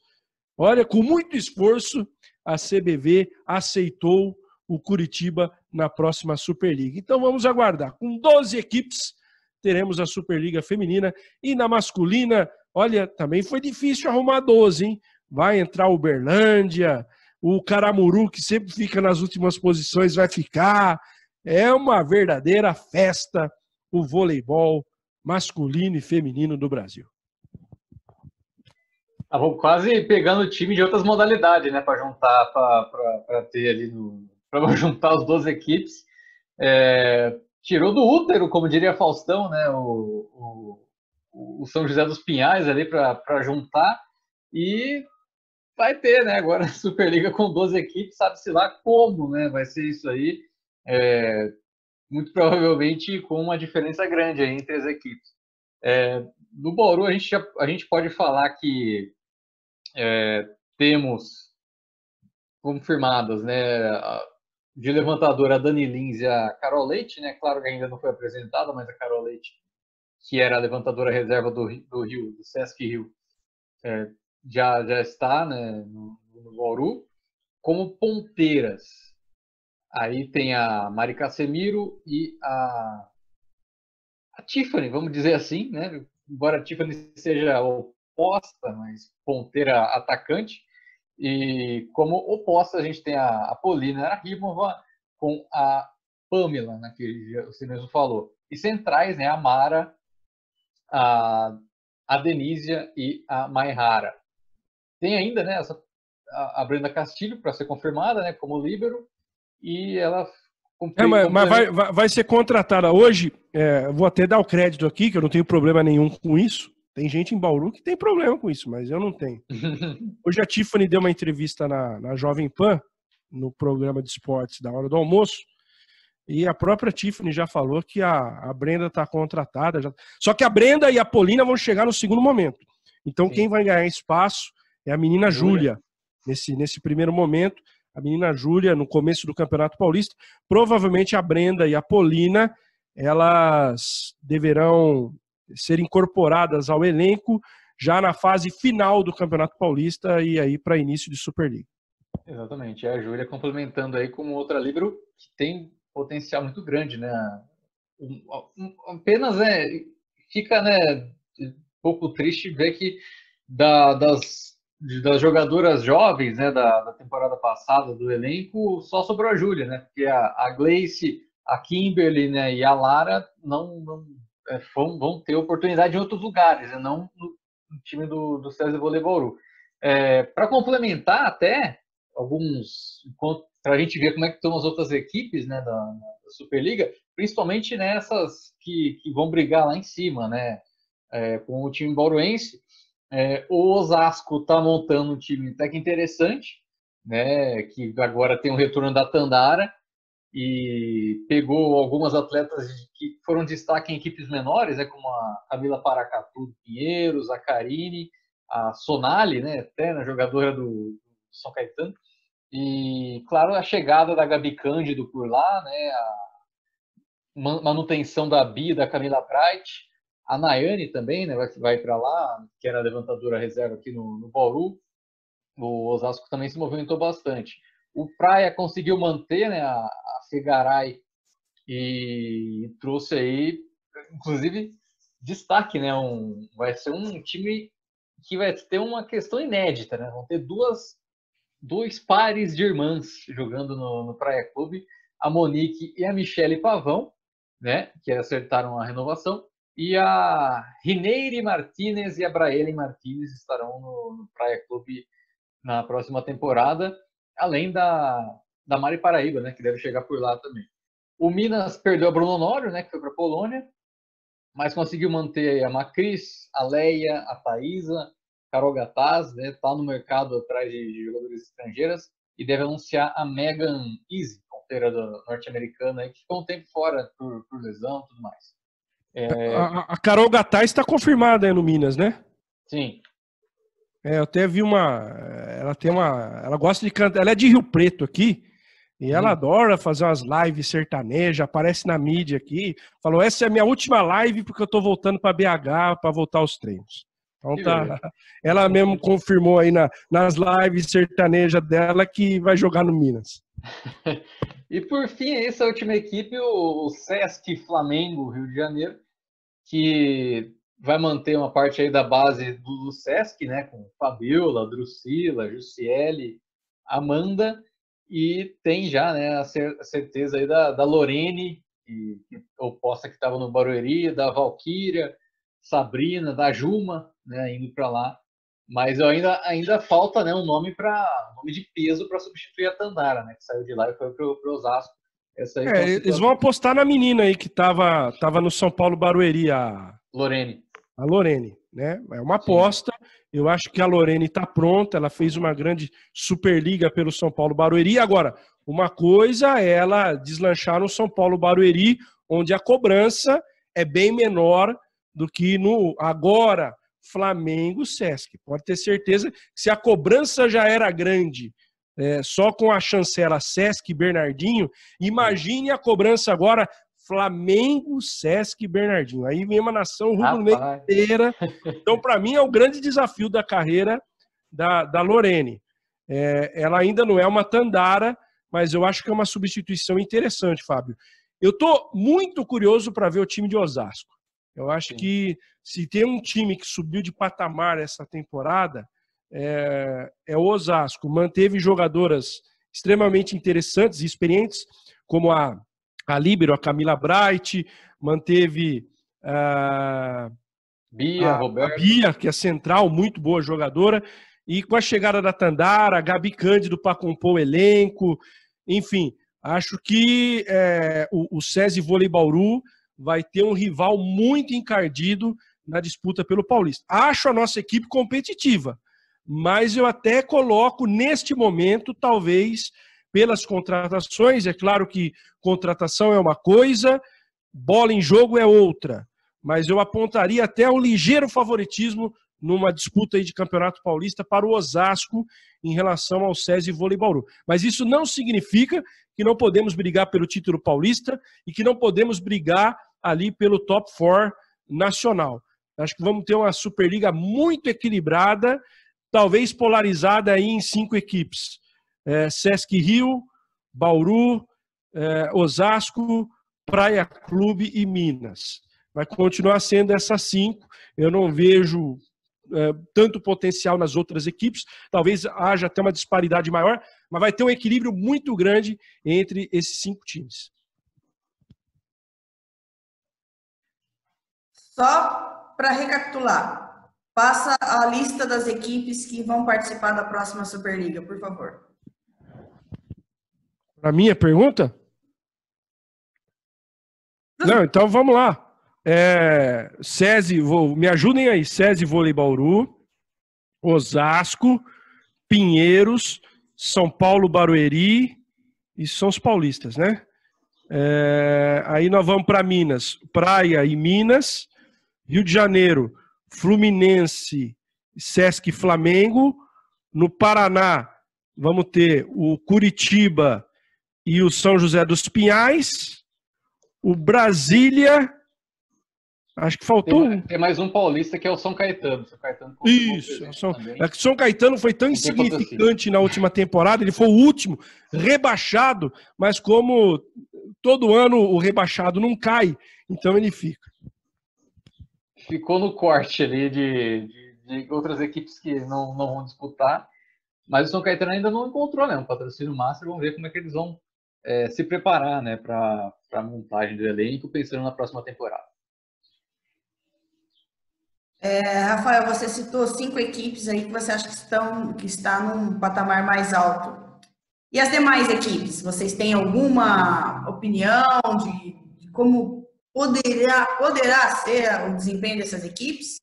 olha, com muito esforço, a CBV aceitou o Curitiba na próxima Superliga. Então vamos aguardar. Com 12 equipes, teremos a Superliga Feminina. E na masculina, olha, também foi difícil arrumar 12, hein? Vai entrar o Uberlândia, o Caramuru, que sempre fica nas últimas posições, vai ficar. É uma verdadeira festa o voleibol masculino e feminino do Brasil. Vamos quase pegando time de outras modalidades, né, para juntar, para ter ali para juntar as 12 equipes. Tirou do útero, como diria Faustão, né, o São José dos Pinhais ali para juntar, e vai ter, né, agora a Superliga com 12 equipes, sabe-se lá como, né, vai ser isso aí, muito provavelmente com uma diferença grande aí entre as equipes. Do Bauru, a gente pode falar que temos confirmadas, né, de levantadora a Dani Lins e a Carol Leite, né? Claro que ainda não foi apresentada, mas a Carol Leite, que era a levantadora reserva do Rio, do Sesc Rio, já está, né, no Bauru. Como ponteiras, aí tem a Mari Casemiro e a Tiffany, vamos dizer assim, né? Embora a Tiffany seja oposta, mas ponteira atacante. E como oposta, a gente tem a Polina Arhimova com a Pamela, né, que você mesmo falou. E centrais, né, a Mara, a Denísia e a Maihara. Tem ainda, né, a Brenda Castilho para ser confirmada, né, como líbero, e ela mas vai ser contratada. Hoje, vou até dar o crédito aqui, que eu não tenho problema nenhum com isso. Tem gente em Bauru que tem problema com isso, mas eu não tenho. Hoje a Tiffany deu uma entrevista na Jovem Pan, no programa de esportes da hora do almoço, e a própria Tiffany já falou que a Brenda está contratada. Só que a Brenda e a Polina vão chegar no segundo momento. Então, sim, quem vai ganhar espaço é a menina Júlia, nesse primeiro momento. A menina Júlia, no começo do Campeonato Paulista. Provavelmente a Brenda e a Polina, elas deverão ser incorporadas ao elenco já na fase final do Campeonato Paulista e aí para início de Superliga. Exatamente. A Júlia complementando aí como outra líbero que tem potencial muito grande, né? Apenas, né, fica, né, um pouco triste ver que das jogadoras jovens, né, da temporada passada do elenco, só sobrou a Júlia, né? Porque a Gleice, a Kimberly, né, e a Lara vão ter oportunidade em outros lugares, né, não no time do César Voleibol Bauru. Para complementar até para a gente ver como é que estão as outras equipes, né, da Superliga, principalmente nessas que vão brigar lá em cima, né, com o time bauruense. O Osasco está montando um time até que interessante, né, que agora tem o retorno da Tandara e pegou algumas atletas que foram destaque em equipes menores, né, como a Camila Paracatu do Pinheiros, a Karine, a Sonali, né, até na jogadora do São Caetano, e claro a chegada da Gabi Cândido por lá, né, a manutenção da Bia, da Camila Bright, a Nayane também, né, vai para lá, que era levantadora reserva aqui no Bauru. O Osasco também se movimentou bastante. O Praia conseguiu manter, né, a Fegaray e trouxe aí, inclusive, destaque, né, vai ser um time que vai ter uma questão inédita, né, vão ter dois pares de irmãs jogando no Praia Clube, a Monique e a Michele Pavão, né, que acertaram a renovação, e a Rineire Martínez e a Braelen Martínez estarão no Praia Clube na próxima temporada, além da Mari Paraíba, né, que deve chegar por lá também. O Minas perdeu a Bruno Honório, né, que foi para a Polônia, mas conseguiu manter a Macris, a Leia, a Thaisa, Carol Gataz, né, tá no mercado atrás de jogadores estrangeiras, e deve anunciar a Megan Easy, ponteira norte-americana, que ficou um tempo fora por lesão e tudo mais. A Carol Gataz está confirmada aí no Minas, né? Sim. Eu até vi ela gosta de cantar, ela é de Rio Preto aqui, e ela adora fazer umas lives sertanejas, aparece na mídia aqui, falou, essa é a minha última live porque eu tô voltando para BH para voltar aos treinos. Então ela mesmo confirmou aí nas lives sertanejas dela que vai jogar no Minas. E por fim, essa última equipe, o Sesc Flamengo Rio de Janeiro, que vai manter uma parte aí da base do Sesc, né, com Fabiola, Drusila, Jussiele, Amanda, e tem já, né, a certeza aí da Lorene, que oposta que estava no Barueri, da Valquíria, Sabrina, da Juma, né, indo para lá. Mas ainda falta, né, um nome de peso para substituir a Tandara, né, que saiu de lá e foi pro Osasco. Essa aí eles vão apostar na menina aí que estava no São Paulo Barueri, a Lorene, né? É uma aposta. Sim. Eu acho que a Lorene está pronta. Ela fez uma grande Superliga pelo São Paulo Barueri. Agora, uma coisa é ela deslanchar no São Paulo Barueri, onde a cobrança é bem menor do que no agora Flamengo Sesc. Pode ter certeza que se a cobrança já era grande só com a chancela Sesc Bernardinho. Imagine a cobrança agora Flamengo, Sesc Bernardinho. Aí vem uma nação rubro-negra inteira. Então, para mim, é o grande desafio da carreira da Lorene. Ela ainda não é uma Tandara, mas eu acho que é uma substituição interessante, Fábio. Eu estou muito curioso para ver o time de Osasco. Eu acho que se tem um time que subiu de patamar essa temporada, é o Osasco. Manteve jogadoras extremamente interessantes e experientes, como a líbero, a Camila Bright, manteve a Bia, que é central, muito boa jogadora, e com a chegada da Tandara, a Gabi Cândido para compor o elenco, enfim, acho que o SESI Vôlei Bauru vai ter um rival muito encardido na disputa pelo Paulista. Acho a nossa equipe competitiva, mas eu até coloco neste momento, talvez, pelas contratações, é claro que contratação é uma coisa, bola em jogo é outra, mas eu apontaria até um ligeiro favoritismo numa disputa aí de Campeonato Paulista para o Osasco em relação ao SESI Vôlei Bauru. Mas isso não significa que não podemos brigar pelo título paulista e que não podemos brigar ali pelo top 4 nacional. Acho que vamos ter uma Superliga muito equilibrada, talvez polarizada aí em 5 equipes. Sesc Rio, Bauru, Osasco, Praia Clube e Minas. Vai continuar sendo essas 5. Eu não vejo tanto potencial nas outras equipes. Talvez haja até uma disparidade maior, mas vai ter um equilíbrio muito grande entre esses 5 times. Só para recapitular, passa a lista das equipes que vão participar da próxima Superliga, por favor. Para minha pergunta? Não, então vamos lá. SESI, me ajudem aí. SESI Vôlei Bauru, Osasco, Pinheiros, São Paulo Barueri e são os paulistas, né? Aí nós vamos para Minas, Praia e Minas, Rio de Janeiro, Fluminense, Sesc Flamengo. No Paraná, vamos ter o Curitiba e o São José dos Pinhais. O Brasília, acho que faltou tem mais um paulista que é o São Caetano. Isso, São Caetano foi tão insignificante na última temporada, ele foi o último rebaixado, mas como todo ano o rebaixado não cai, então ele fica. Ficou no corte ali de outras equipes que não vão disputar, mas o São Caetano ainda não encontrou, né, um patrocínio master. Vamos ver como é que eles vão se preparar, né, para a montagem do elenco, pensando na próxima temporada. Rafael, você citou 5 equipes aí que você acha que está num patamar mais alto. E as demais equipes, vocês têm alguma opinião de como poderá ser o desempenho dessas equipes?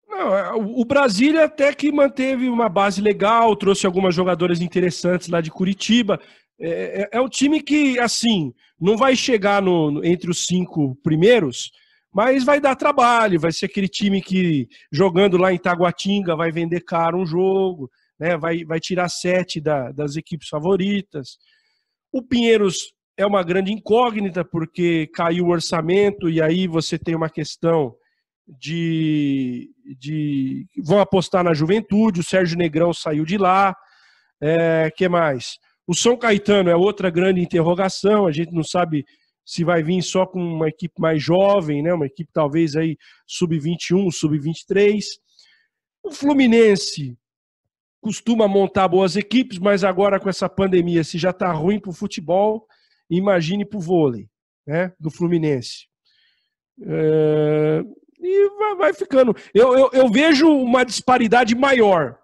Não, o Brasília até que manteve uma base legal, trouxe algumas jogadoras interessantes lá de Curitiba. É um time que, assim, não vai chegar entre os 5 primeiros, mas vai dar trabalho, vai ser aquele time que, jogando lá em Taguatinga, vai vender caro um jogo, né? Vai tirar 7 das equipes favoritas. O Pinheiros é uma grande incógnita, porque caiu o orçamento, e aí você tem uma questão vão apostar na juventude, o Sérgio Negrão saiu de lá. Que mais? O São Caetano é outra grande interrogação, a gente não sabe se vai vir só com uma equipe mais jovem, né? Uma equipe talvez aí sub-21, sub-23. O Fluminense costuma montar boas equipes, mas agora com essa pandemia, se já está ruim para o futebol, imagine para o vôlei, né? Do Fluminense. E vai ficando. Eu vejo uma disparidade maior.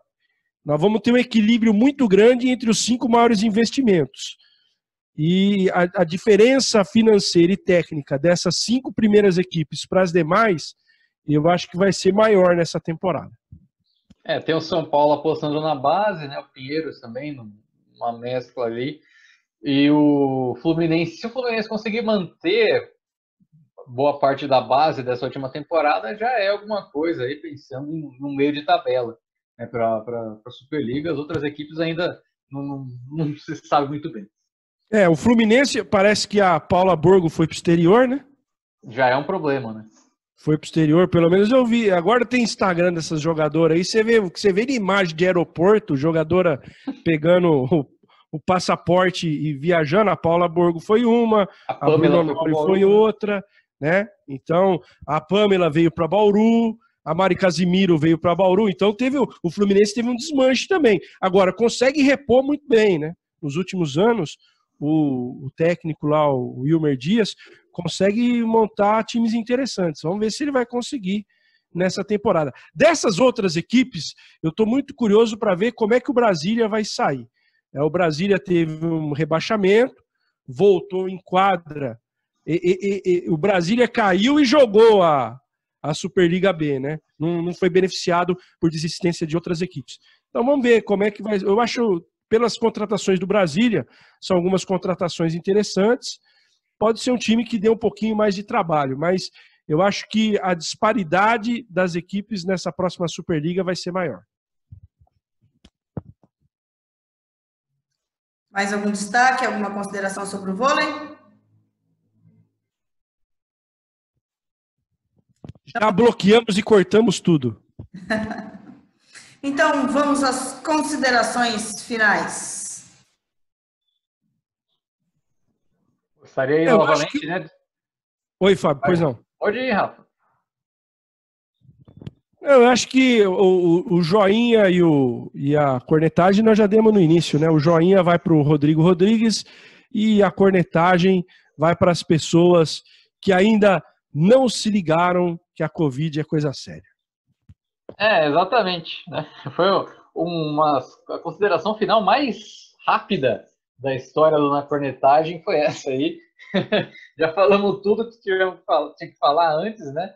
Nós vamos ter um equilíbrio muito grande entre os 5 maiores investimentos. E a diferença financeira e técnica dessas 5 primeiras equipes para as demais, eu acho que vai ser maior nessa temporada. Tem o São Paulo apostando na base, né? O Pinheiros também, uma mescla ali. E o Fluminense, se o Fluminense conseguir manter boa parte da base dessa última temporada, já é alguma coisa aí, pensando no meio de tabela. né, para a Superliga. As outras equipes ainda não se sabe muito bem. O Fluminense, parece que a Paula Borgo foi para o exterior, né? Já é um problema, né? Foi para o exterior, pelo menos eu vi. Agora tem Instagram dessas jogadoras aí, você vê de imagem de aeroporto, jogadora pegando o passaporte e viajando. A Paula Borgo foi uma, a Bruna Nori foi outra, né? Então, a Pamela veio para Bauru, a Mari Casimiro veio para Bauru, então o Fluminense teve um desmanche também. Agora, consegue repor muito bem, né? Nos últimos anos, o técnico lá, o Wilmer Dias, consegue montar times interessantes. Vamos ver se ele vai conseguir nessa temporada. Dessas outras equipes, eu estou muito curioso para ver como é que o Brasília vai sair. O Brasília teve um rebaixamento, voltou em quadra, o Brasília caiu e jogou a Superliga B, né? Não foi beneficiado por desistência de outras equipes. Então vamos ver como é que vai. Eu acho, pelas contratações do Brasília, são algumas contratações interessantes. Pode ser um time que dê um pouquinho mais de trabalho, mas eu acho que a disparidade das equipes nessa próxima Superliga vai ser maior. Mais algum destaque, alguma consideração sobre o vôlei? Já bloqueamos e cortamos tudo. Então, vamos às considerações finais. Gostaria aí novamente, né? Oi, Fábio, pois não. Pode ir, Rafa. Eu acho que o joinha e a cornetagem nós já demos no início, né? O joinha vai para o Rodrigo Rodrigues e a cornetagem vai para as pessoas que ainda não se ligaram que a Covid é coisa séria. Exatamente, né? Foi a consideração final mais rápida da história da cornetagem, foi essa aí. Já falamos tudo que tinha que falar antes, né?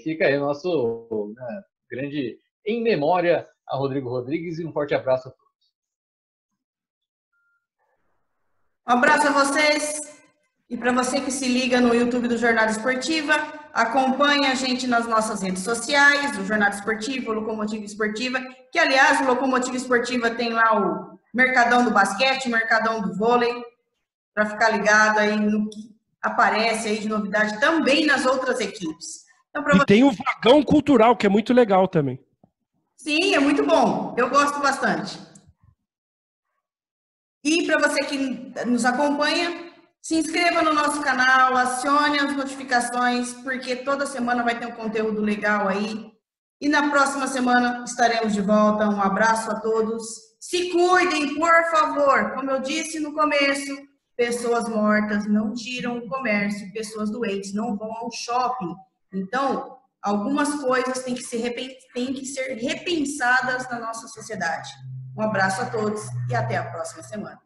Fica aí o nosso grande em memória a Rodrigo Rodrigues e um forte abraço a todos. Um abraço a vocês e para você que se liga no YouTube do Jornada Esportiva, acompanhe a gente nas nossas redes sociais, o Jornada Esportiva, o Locomotiva Esportiva, que aliás o Locomotiva Esportiva tem lá o Mercadão do Basquete, o Mercadão do Vôlei, para ficar ligado aí no que aparece aí de novidade também nas outras equipes. Então, e tem o Vagão Cultural, que é muito legal também. Sim, é muito bom. Eu gosto bastante. E para você que nos acompanha, se inscreva no nosso canal, acione as notificações, porque toda semana vai ter um conteúdo legal aí. E na próxima semana estaremos de volta. Um abraço a todos. Se cuidem, por favor. Como eu disse no começo, pessoas mortas não giram o comércio, pessoas doentes não vão ao shopping. Então, algumas coisas têm que ser repensadas na nossa sociedade. Um abraço a todos e até a próxima semana.